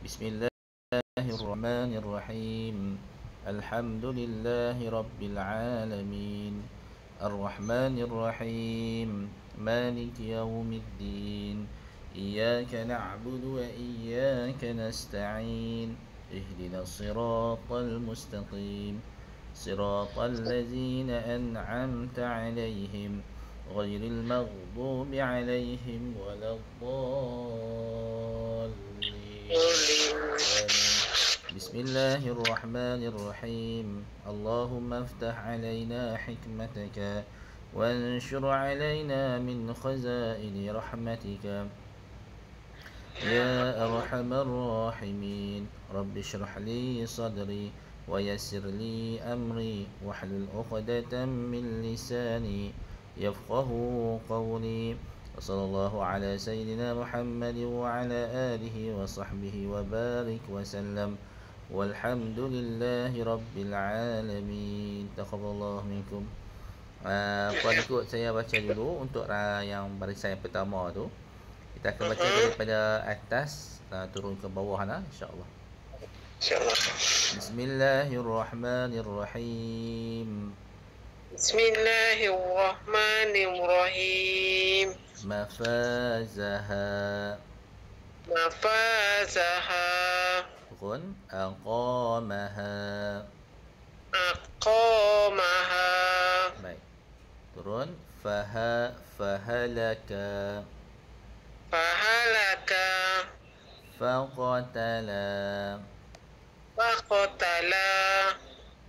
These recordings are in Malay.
بسم الله الرحمن الرحيم. الحمد لله رب العالمين، الرحمن الرحيم، مالك يوم الدين. إياك نعبد وإياك نستعين. اهدنا الصراط المستقيم، صراط الذين أنعمت عليهم غير المغضوب عليهم ولا الضالين. آمين. بسم الله الرحمن الرحيم. اللهم افتح علينا حكمتك وانشر علينا من خزائن رحمتك يا أرحم الراحمين. رب اشرح لي صدري ويسر لي أمري واحلل عقدة من لساني يفقه قولي. وصلى الله على سيدنا محمد وعلى آله وصحبه وبارك وسلم والحمد لله رب العالمين. تقبل الله منكم. Puan ikut saya baca dulu untuk yang barisan yang pertama tu. Kita akan baca daripada atas turun ke bawah lah, insya-Allah. InsyaAllah. Bismillahirrahmanirrahim. Bismillahirrahmanirrahim. Mafazaha. Mafazaha. Turun. Aqamaha. Aqamaha. Baik. Turun. Fahalaka. Fahalaka. Faqatala. Faqatala.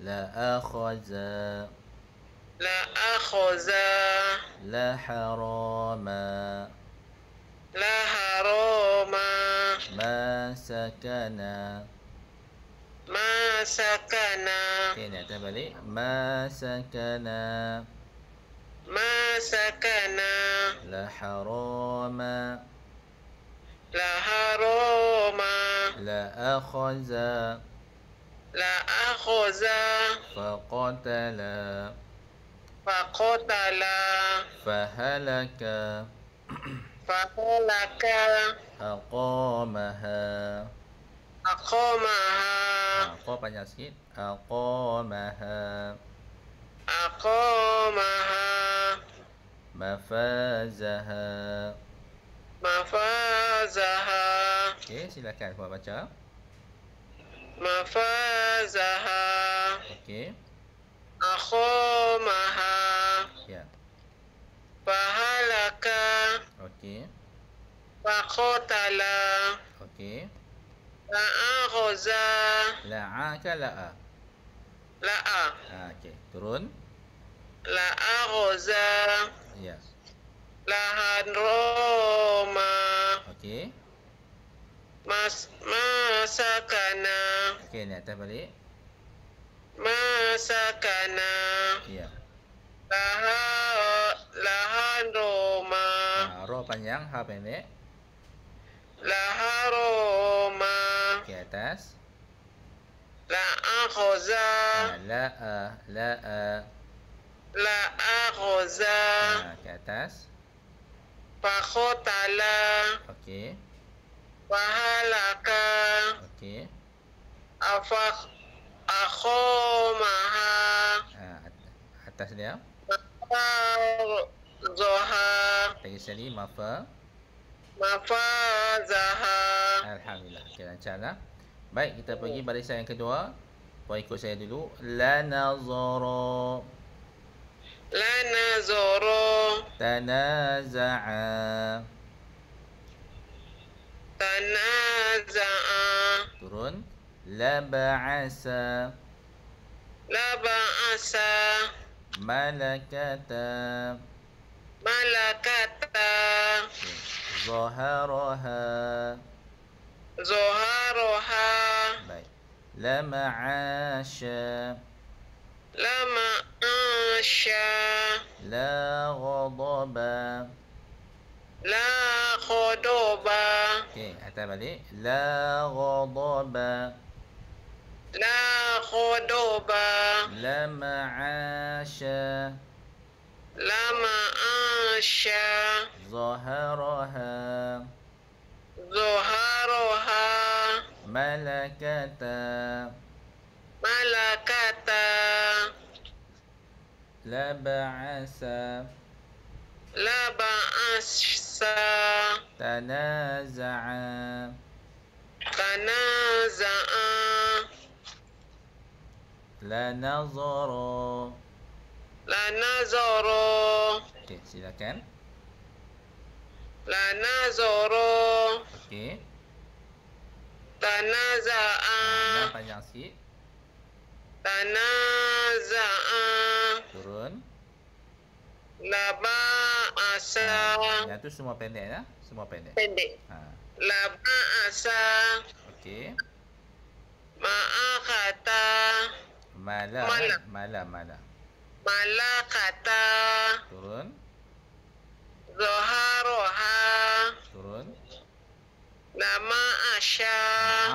La akhaza. La akhaza. La harama. La harama. Ma sakana. Ma sakana. Okey, ni atas balik. Ma sakana. Ma sakana. La harama. La harama. La akhaza. La akhaza. Faqatala. Faqatala. Fahalaka. Fahalaka. Aqamaha. Aqamaha. Qa panjang sikit. Aqamaha. Aqamaha. Mafazaha. Mafazaha. Okey, silakan puan baca. Mafazaha. Okey. Aqamaha. Ya. Fahalaka. Okey. Faqatala. Okey. La akhaza. La'a ke la'a? La'a. Okey. Turun. La akhaza. Ya. La harama. Okey. Masakana. Okey, ni atas balik. Masakana. Ya. Lahan Roma. Ra panjang, ha pendek. Lahan Roma. Okey, atas. La akhaza. La'a, la'a. La akhaza. Okey, atas. Faqatala. Okey. Fahalaka. Okey. Aqamaha. Atas dia. Zoha. Lagi sekali, mafa. Mafazaha. Alhamdulillah. Okey, lancarlah. Baik, kita pergi barisan yang kedua. Puan ikut saya dulu. La nazara. La nazara. Tanaza'a. Tanaza'a. Turun. La ba'asa. La ba'asa. Malakata. Malakata. Zaharaha. Zoharoha. Baik. La ma'asha. La ma'asha. La ghadaba. La khodoba. Okey, atas balik. La ghadaba. La khodoba. La ma'asha. La ma'asha. Zaharaha. Zoharoha. Malakata. Malakata. La ba'asa. La ba'asa. Tanaza'a. Tanaza'a. La nazara. La nazara. Okey, silakan. La nazara. Okey. Tanaza'a. Na panjang sikit. Tanaza'a. Turun. La ba'asa. Yang tu semua pendek ya. Semua pendek. Pendek. Ha. La ba'asa. Okey. Ma'akata. Mala. Mala. Mala, mala. Malakata. Turun. Zoharoha. Turun. Lama asya.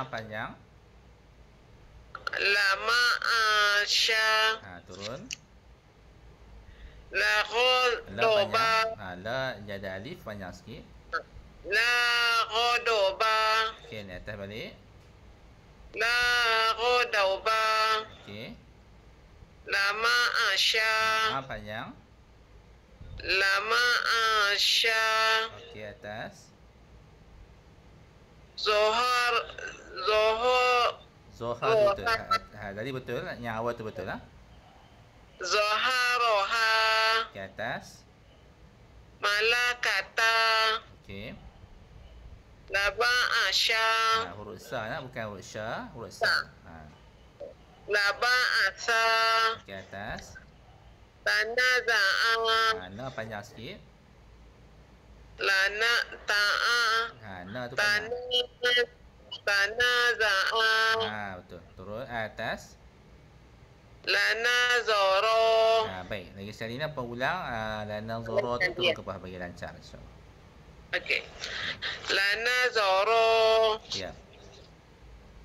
Panjang. Lama asya. Turun. La La khodoba. panjang. La jadi alif panjang sikit. La khodoba. Okey, ni atas balik. La khodoba. Okey. Lama asya. Panjang. Lama asya. Okey, atas. Zohar. Zohar betul. Tadi betul. Yang awal tu betul lah. Zoharoha. Okey, atas. Malakata. Okey. Laba asya. Huruf sa lah, bukan huruf sya. Huruf sa. Laba asa. Okey, atas. Tanaza'a. Na panjang sikit. Lana ta'a. Na tu panjang. Tanaza'a. Betul. Turun. Atas. Lana zoro. Baik. Lagi sekali ni pengulang. Lana zoro tu turun ke bawah bagi lancar. InsyaAllah. Okey. Lana zoro. Ya.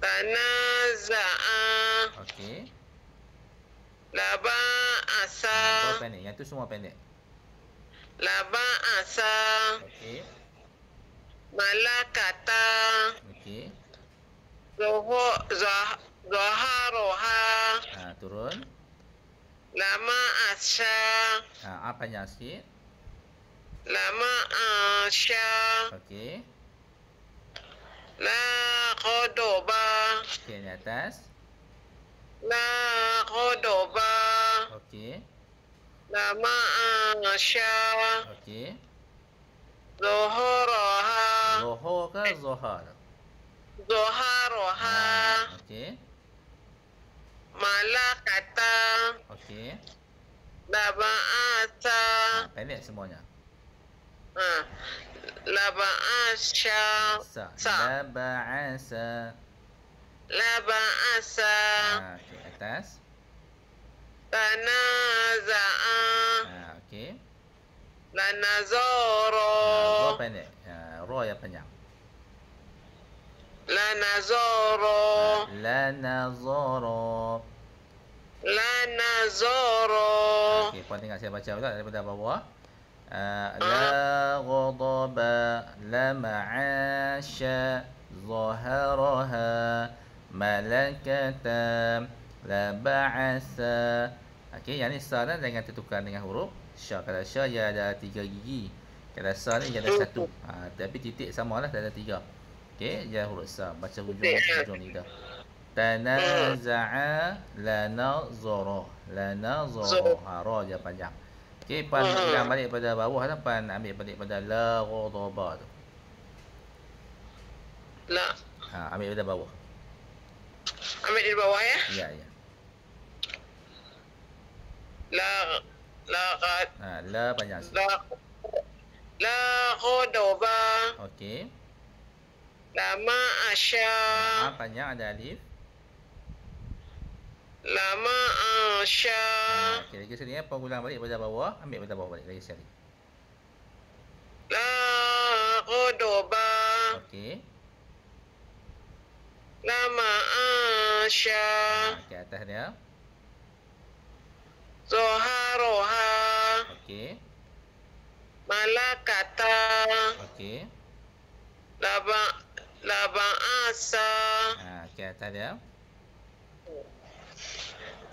Tanaza'a. Okey. Laba asa. Dua pendek. Yang tu semua pendek. Laba asa. Okey. Malakata. Okey. Zoharoha. Turun. Lama asya. Panjang sikit. Lama asya. Okey. La khodoba. Okey, ni atas. La khodoba. Okey. Lama asya. Okey. Zohoroha. Zohor ke zohar? Zoharoha. Okey. Malakata. Okey. Laba asa. Pendek semuanya. Laba asya. La ba'asa. Laba asa. Okey, atas. Tanaza'a. Okey. Lanazoro. Ro pendek. Ro yang panjang. Lanazoro. Lanazoro. Lanazoro. Okey, puan tengok saya baca pula daripada bawah. La ghadaba, la ma'asha, zaharaha, malakata, la ba'asa. Okey, yang ni sa dan jangan tertukar dengan huruf sya. Kalau sya dia ada 3 gigi. Kalau sa ni dia ada 1. Tapi titik samalah, dia ada 3. Okey, dia huruf sa. Baca hujung lidah. Tanaza'a, la nazara, la nazara. Ra dia panjang. Okey, pan ulang balik pada bawah tu, pan ambil balik pada la ghadaba tu. La. Ambil pada bawah. Ambil di bawah ya. Ya, ya. La panjang sikit. La khodoba. Okey. Lama asya. Panjang ada alif. Lama asya. Okey, lagi sekali ya, pengulang balik pada bawah, ambil pada bawah balik lagi sekali. La khodoba. Okey. Lama asya. Okey, atas dia. Zoharoha. Okey. Malakata. Okey. Laba asa. atas dia.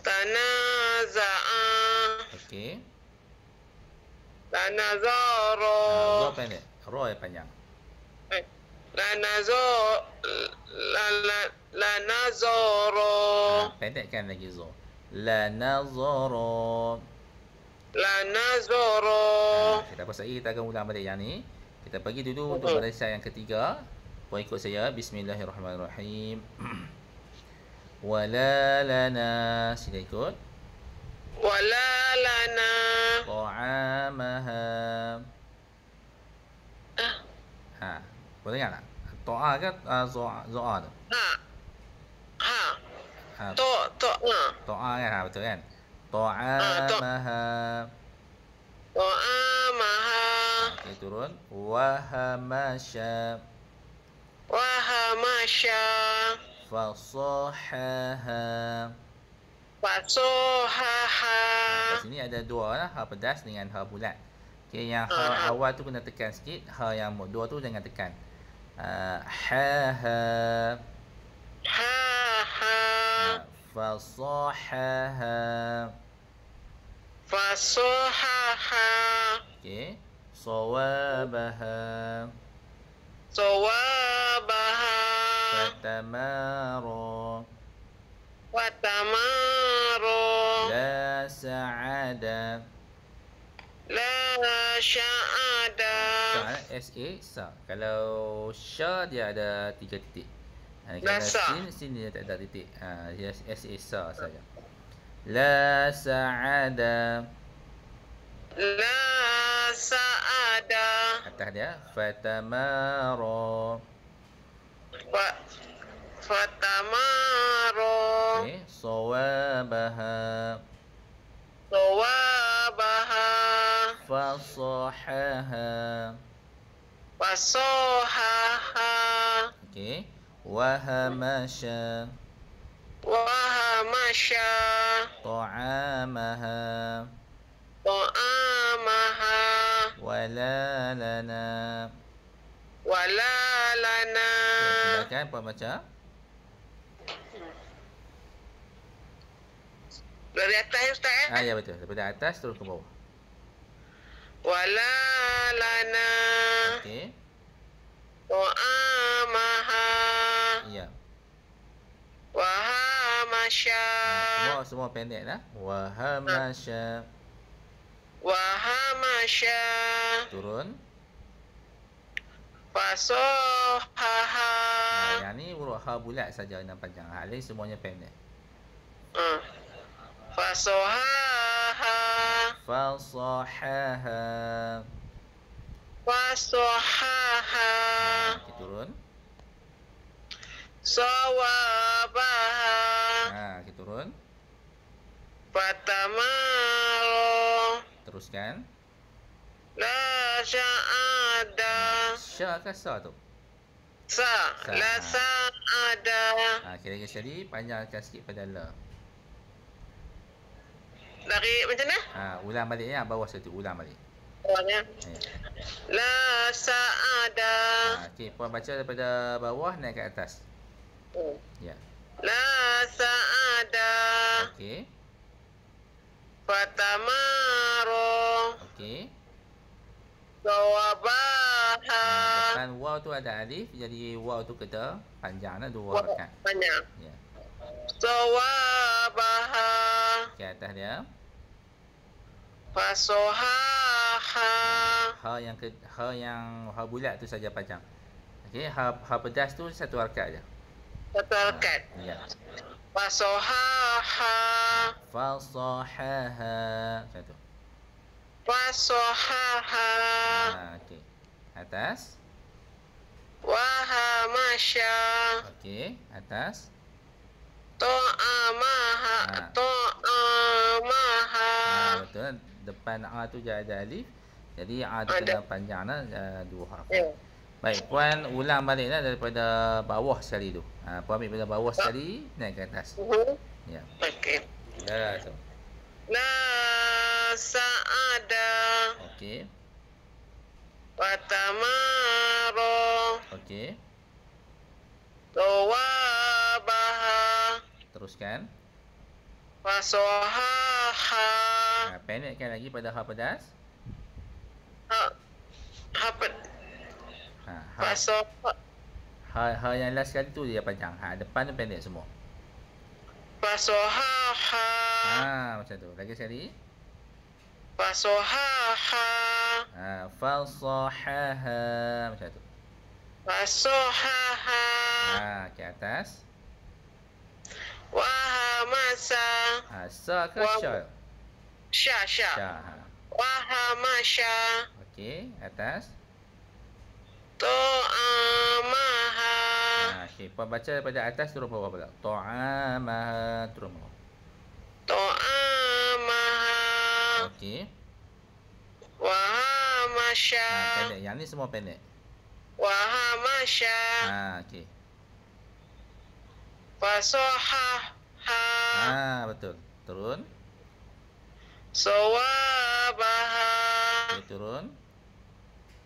Tanaza'a. Okey. Lanazara. Za pendek. Ra yang panjang. Lanazara. Pendekkan lagi za. La nazara. Lanazara. Kita pasal kita akan ulang balik yang ni. Kita pergi dulu untuk barisan yang ketiga. Puan ikut saya. Bismillahirrahmanirrahim. Wala lana. Sila ikut. Wala lana. Ta'amaha. Boleh dengar tak? Ta'a ke za'a tu? Ha. Ha, To. Ta'a kan? Betul kan? Ta'amaha. Ta'amaha. Okey, turun. Wahamasha. Wahamasha. Fasahaha. Fasohaha. Kat sini ada dua lah, ha pedas dengan ha bulat. Okey, yang ha awal tu kena tekan sikit, ha yang dua tu jangan tekan. Ha. Ha. Fasahaha. Fasohaha. Okey. Sawabaha. Sawabaha. Fatamara. Watamaro. La sa'ada. La sya'ada. SA sa. Kalau sya dia ada 3 titik. La Kalau sa. sin dia tak ada titik. Dia SA sa saja. La sa'ada. La sa'ada. Atas dia fatamara. Fatamaro. Okey, sawabaha. Sawabaha. Fasahaha. Fasohaha. Okey, wahamasha. Wahamasha. Ta'amaha. Ta'amaha. Wala lana. Wala lana. Silakan Puan baca. Dari atas Ustaz Ya betul. Daripada atas turun ke bawah. Wala lana. Okey. Ta'amaha. Ya. Wahamasha. Semua pendek lah. Wahamasha. Wahamasha. Turun. Fasohaha. Yang ni huruf ha bulat saja yang panjang. Lain semuanya pendek. Fasohaha. Fasahaha. Fasohaha. Okey, turun. Sawabaha. Okey, turun. Fatamaro. Teruskan. La sya'ada. Sya ke sa tu? Sa. La sa'ada. Kira-kira sekali panjangkan sikit pada la. Dari macam mana? Ulang balik ya, bawah satu ulang balik. Bawahnya. La sa'ada. Okey, puan baca daripada bawah naik ke atas. Ya. La sa'ada. Okey. Fatamaro. Okey. Sawabaha. Depan waw tu ada alif, jadi waw tu kita panjanglah dua rakaat. Panjang. Ya. Sawabaha. Okey, atas dia. Fasohaha. Ha yang ha bulat tu saja panjang. Okey, ha pedas tu satu rakaat je. Satu rakaat. Ya. Fasohaha. Fasahaha. Macam tu. Fasohaha. Okey. Atas. Wahamasya. Okey, atas. Ta'amaha. Ta'amaha. Betul. Depan A tu je ada alif. Jadi A tu kena panjanglah dua harakat. Baik, puan ulang baliklah daripada bawah sekali tu. Puan ambil daripada bawah sekali, naik ke atas. Ya. Okey. Ya, so. La sa'ada. Okey. Watamaro. Okey. Tawabaha. teruskan. Fasohaha. Pendekkan lagi pada ha pedas. Apa? Ha, Fasoha. ha yang last sekali tu dia panjang. Ha, depan tu pendek semua. Fasohaha. Macam tu. Lagi sekali. Fasohaha. Fasahaha. Macam tu. Fasohaha. Ke atas. Wahamasa. Sa ke sya? Sya. Sya. Wahamasya. Okey, atas. To'amaha. Okey, puan baca daripada atas turun bawah pula. Ta'amaha turun bawah. To'amaha. Okey. Wahamasya. Pendek. Yang ni semua pendek. Wahamasya. Okey. Fasohaha. Betul. Turun. Sawabaha. Okey, turun.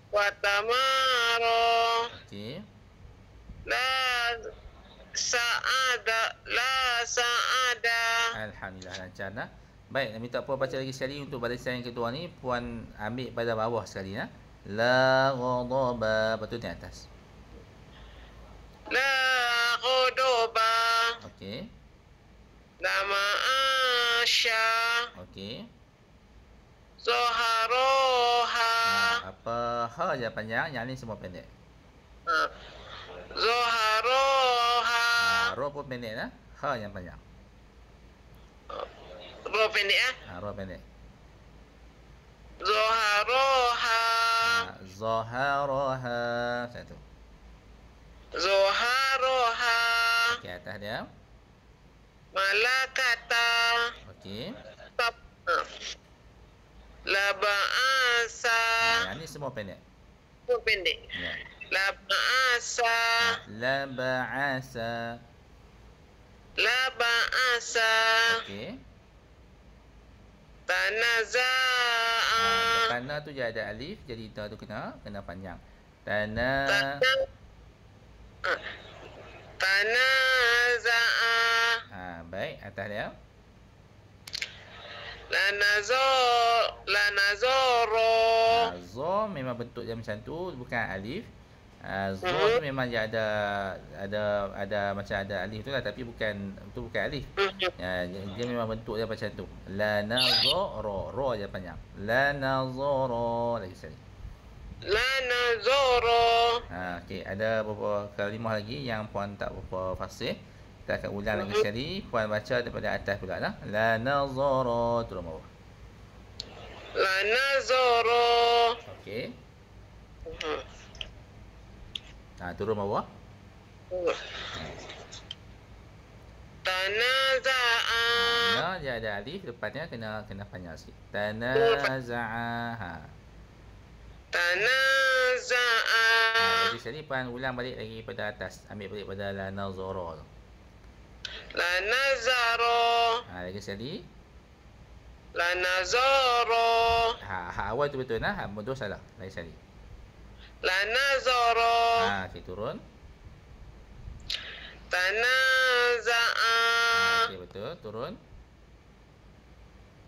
Watamaro. Okey. La sa'ada. Alhamdulillah lancar dah. Baik, nak minta puan baca lagi sekali untuk barisan yang kedua ni. Puan ambil pada bawah sekali ya. La ghadaba. Betul ni atas. La ghuduba. Okey. La ma'asya. Okey. Zoharoha. Apa ha je panjang, yang ni semua pendek. Zoharoha. Ro pun pendek dah. Ha yang panjang. Ro pendek Ro pendek. Zoharoha. Zaharaha. Satu. Zoharoha. Okey, atas dia. Malakata. Okey. Laba'asa. Yang ni semua pendek. Itu pendek. Ya. Laba'asa. Laba'asa. Laba'asa. Okey. Tanaza'a. Tanah tu je ada alif, jadi ta tu kena panjang. Tanaza'a. Baik, atas dia. Lanazoro. Zo memang bentuk dia macam tu, bukan alif. Zo tu memang dia ada macam ada alif tu lah, tapi bukan alif. Dia memang bentuk dia macam tu. Lanazoro, ro je panjang. Lanazoro lagi sekali. Lanazoro. Okey, ada beberapa kalimah lagi yang puan tak berapa fasih. Kita akan ulang lagi sekali. Puan baca daripada atas pula lah. Lanazoro turun bawah. Lanazoro. Okey. Turun bawah. Tanaza'a. Dia ada alif, depannya kena panjang sikit. Tanaza'a. Tanaza'a. Jadi sekali puan ulang balik lagi pada atas. Ambil balik pada lanazoro tu. Lanazaro. Lagi sekali. Lanazoro. Awal tu betul nah. Bodoh salah. Lagi sekali. Lanazoro. Okey, turun. Tanaza'a. Okey, betul. Turun.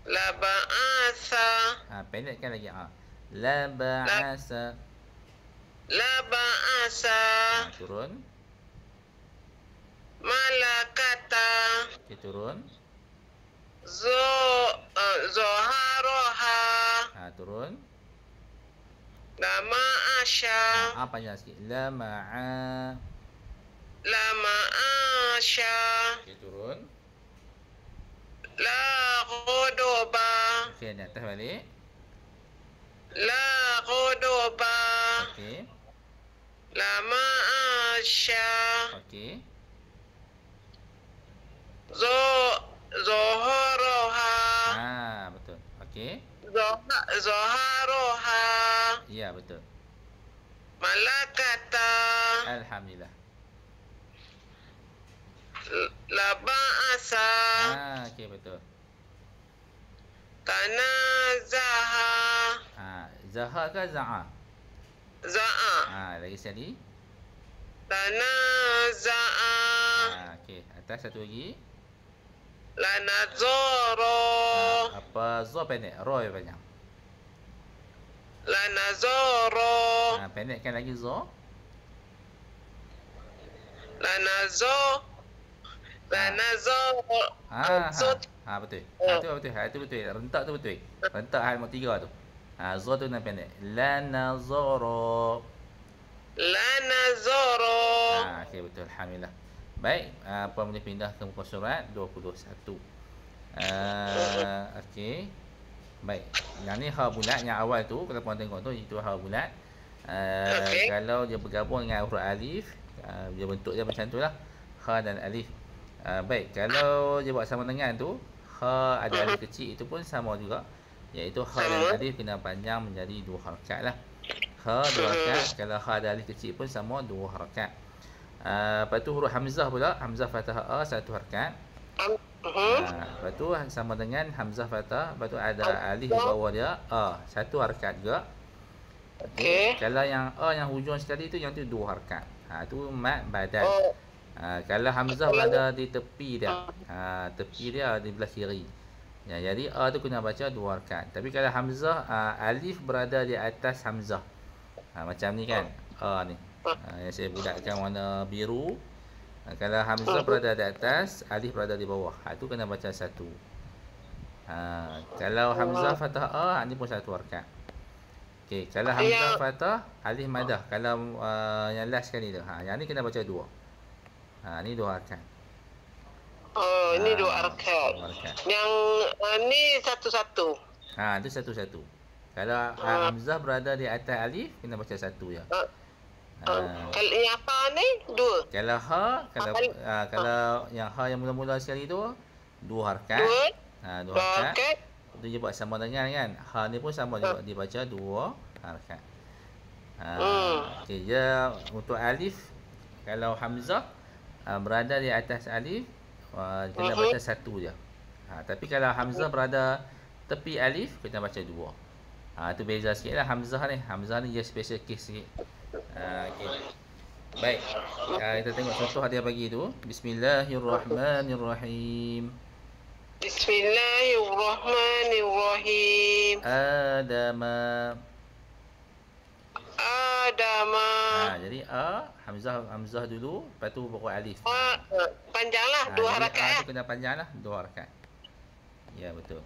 Laba'asa. Pendekkan lagi. Laba'asa. Laba'asa. Turun. Malakata. Okey, turun. Zoharoha. Turun. Lama'asya. Panjang sikit. Lama'a. Lama'asya. Okey, turun. La ghuduba. Okey, ni atas balik. La ghuduba. Okey. Lama'asya. Okey. Zoharoha. Betul. Okey. Zoharoha. Ya, betul. Malakata. Alhamdulillah. Laba'asa. Okey, betul. Tanazaha. Zaha ke za'a? Za'a. Lagi sekali. Tanaza'a. Okey, atas satu lagi. La nazara. Apa zo pendek, ro yang panjang. La nazara. Pendekkan lagi zo. La nazara. La nazara. Zot. Betul. Itu betul. Itu betul. Rentak tu betul. Rentak hal nombor 3 tu. Zo tu nak pendek. La nazara. La nazara. Okey, betul. Alhamdulillah. Baik, puan boleh pindah ke muka surat 21. Okey. Baik. Yang ni ha bulat yang awal tu, kalau puan tengok tu itu ha bulat. Kalau dia bergabung dengan huruf alif, dia bentuk dia macam tu lah. Ha dan alif. Baik, kalau dia buat sama dengan tu, ha ada alif kecil itu pun sama juga. Iaitu ha dan alif kena panjang menjadi 2 harakat lah. Ha 2 harakat. Kalau ha ada alif kecil pun sama 2 harakat. Lepas tu huruf hamzah pula, hamzah fathah a 1 harakat. Lepas tu sama dengan hamzah fathah, lepas tu ada alif di bawah dia a 1 harakat juga. Okey. Kalau yang a yang hujung sekali tu, yang tu 2 harakat. Tu mad badan. Kalau hamzah berada di tepi dia, tepi dia di belah kiri. Jadi a tu kena baca 2 harakat. Tapi kalau hamzah, alif berada di atas hamzah. Macam ni kan, a ni. Yang saya bulatkan warna biru. Kalau hamzah berada di atas, alif berada di bawah. Tu kena baca 1. Kalau hamzah fathah a, ni pun 1 harakat. Okey, kalau hamzah fathah, alif madah. Kalau yang last sekali tu, yang ni kena baca 2. Ni 2 harakat. Ni 2 harakat. Yang ni satu-satu. Itu satu-satu. Kalau hamzah berada di atas alif, kena baca 1 je. Kalau yang ha ni 2. Kalau ha, kalau yang ha yang mula-mula sekali tu 2 harakat. 2 harakat. Itu dia buat sama dengan kan. Ha ni pun sama juga, dibaca 2 harakat. Okey, dia untuk alif, kalau hamzah berada di atas alif, kena baca 1 je. Tapi kalau hamzah berada tepi alif, kena baca 2. Itu beza sikit lah hamzah ni. Hamzah ni dia special case sikit. Okay. Baik, kita tengok contoh dia bagi tu. Bismillahirrahmanirrahim. Bismillahirrahmanirrahim. Adama. Jadi hamzah dulu, lepas tu baru alif. Panjanglah 2 harakat. Kena panjanglah 2 harakat. Ya, betul.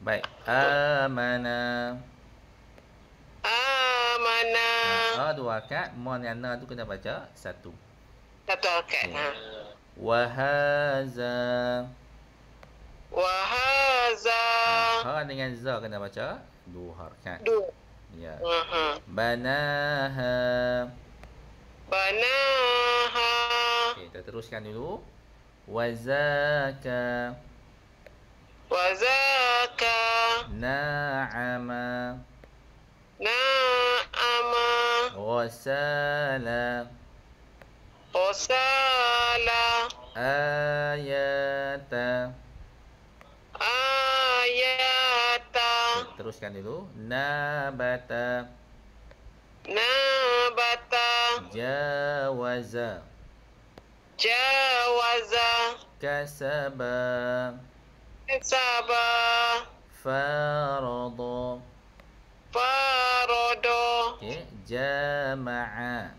Baik, amana. 2 harakat. Mon yang na tu kena baca 1. 1 harakat. Wahaza. Ha dengan za kena baca 2 harakat. 2. Ya. Banaha. Okey, kita teruskan dulu. Wazaka. Na'ama. Wasala. Ayata. Teruskan dulu. Nabata. Jawaza. Kasaba. Farada. Okey, jama'a.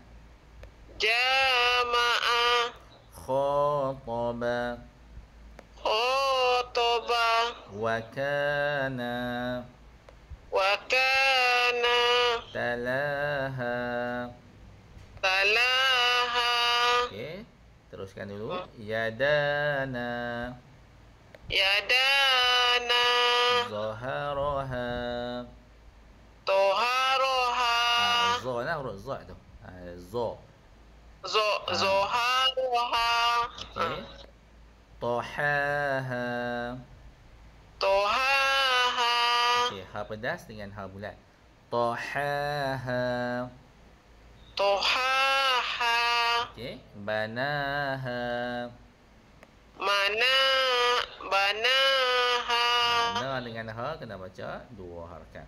Khataba. Wakana. Talaha. Okey, teruskan dulu. Yadana. Zaharaha. Za lah huruf za tu. Za. Okey. Tahaha. Okey, ha pedas dengan ha bulat. Tahaha. Okey, banaha. Na dengan ha kena baca 2 harakat.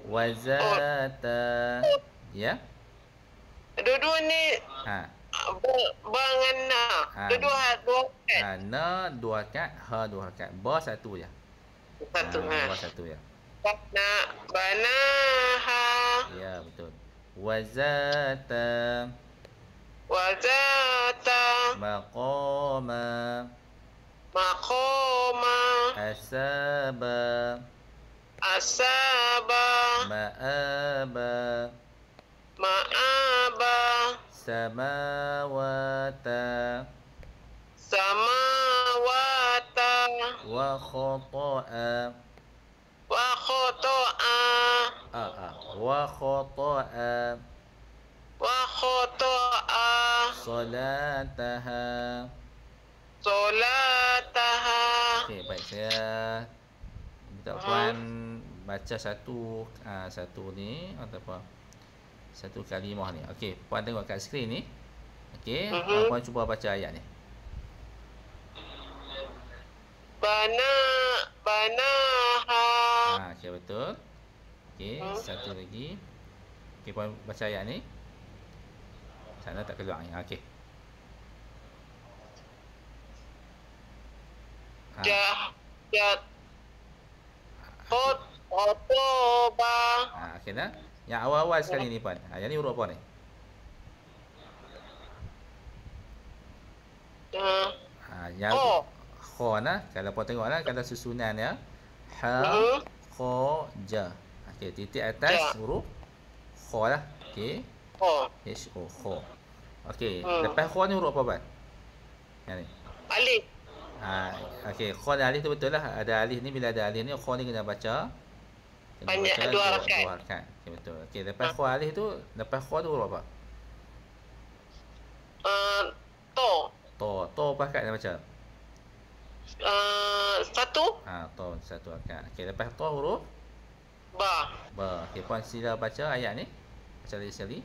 Wazata. Ya. Dua-dua ni bangan na. Dua kan. Na 2 rakaat, ha 2 rakaat. Ba 1 je. Satu. Ba 1 je. Banaha. Ya, betul. Wazata Wazata. maqama Maqama. asaba Asaba. ma'aba Ma'aba. samawata Samawata. wa khata'a Wa khoto'a. wa khata'a Wa khoto'a. salataha. Solataha. Okey, baik, saya minta puan baca satu ni ataupun satu kalimah ni. Okey, puan tengok kat skrin ni. Okey, puan cuba baca ayat ni. Banaha. Okey, betul. Okey, satu lagi. Okey, puan baca ayat ni. Sana tak keluar ni. Okey. Khotoba. Okey dah. Yang awal-awal sekali ni puan. Yang ni huruf apa ni? Yang kha nah. Kalau puan tengoklah, kalau susunan ya. Ha, kha, ja. Okey, titik atas huruf kha lah. Okey. H O kha. Okey, lepas kha ni huruf apa puan? Yang ni. Alif. Okey, kha dan alif tu betul lah. Ada alif ni, bila ada alif ni kha ni kena baca Banyak baca 2 rakaat. 2 rakaat. Okey, betul. Okey, lepas kha alif tu, lepas kha tu huruf apa? To. To berapa rakaat nak baca? 1. To 1 rakaat. Okey, lepas to huruf Ba. Okey, puan sila baca ayat ni. Baca lagi sekali.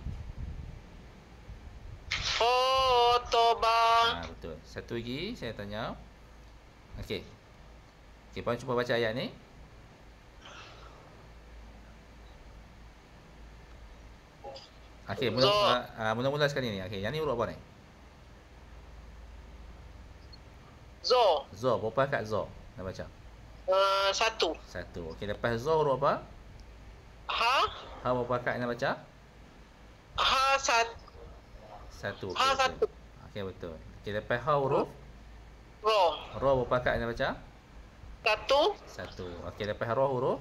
Khotoba. Betul. Satu lagi saya tanya. Okey. Okey, puan cuba baca ayat ni. Okey, mula-mula sekali ni. Okey, yang ni huruf apa ni? Zo. Berapa rakaat zo nak baca? 1. Okey, lepas zo huruf apa? Ha. Berapa rakaat nak baca? Ha 1. 1. Ha 1. Okey, betul. Okey, lepas ha huruf Ro. berapa rakaat nak baca? 1. Okey, lepas ra huruf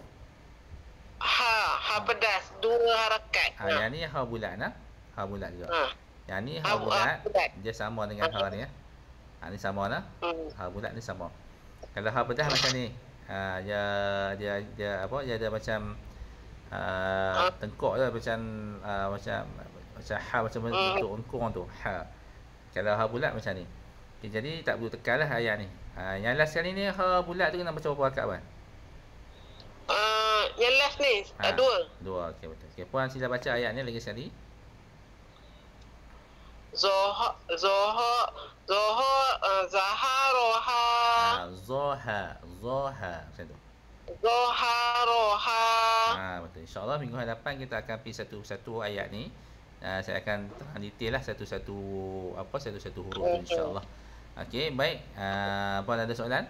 Ha pedas 2 harakat. yang ni ha bulat nah. Ha bulat juga. Yang ni ha Ha bulat. bulat. Dia sama dengan ha ni ya. Ni sama nah. Ha bulat ni sama. Kalau ha pedas macam ni. Dia apa? Dia ada macam tengkok tu macam ha macam bentuk engkung tu. Ha. Kalau ha bulat macam ni. Okay, jadi tak perlu tekanlah ayat ni. Yang last kali ni ha bulat tu kena baca berapa rakaat kan? Yang last ni 2. Okey, betul. Okey, puan sila baca ayat ni lagi sekali. Zaharoha. Zaha macam tu. Zaharoha. Betul. InsyaAllah minggu hadapan kita akan pergi satu-satu ayat ni. Saya akan terang detail lah satu-satu huruf tu insyaAllah. Okey, baik. Puan ada soalan?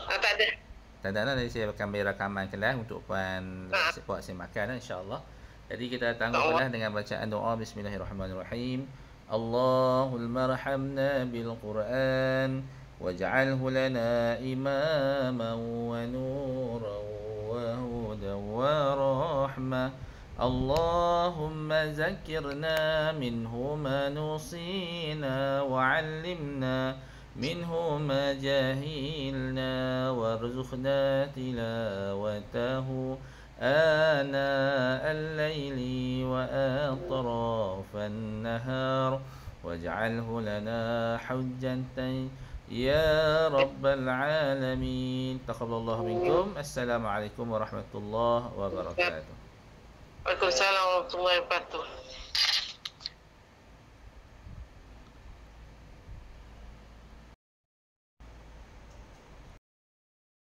Tak ada. Tak ada, nanti saya akan beri rakaman kelas untuk puan buat semakan insyaAllah. Jadi kita tangguhlah dengan bacaan doa. Bismillahirrahmanirrahim. Allahumma rahamna bil Quran waj'alhu lana imaman wa nuran wa hudan wa rahmah. Allahumma zakirna minhu ma nusina wa 'allimna minhu ma jahilna warzuqna tilawatahu آناء الليل وأطراف النهار واجعله لنا حجة يا رب العالمين. تقبل الله منكم. السلام عليكم ورحمة الله وبركاته. Waalaikumsalam warahmatullahi wabarakatuh.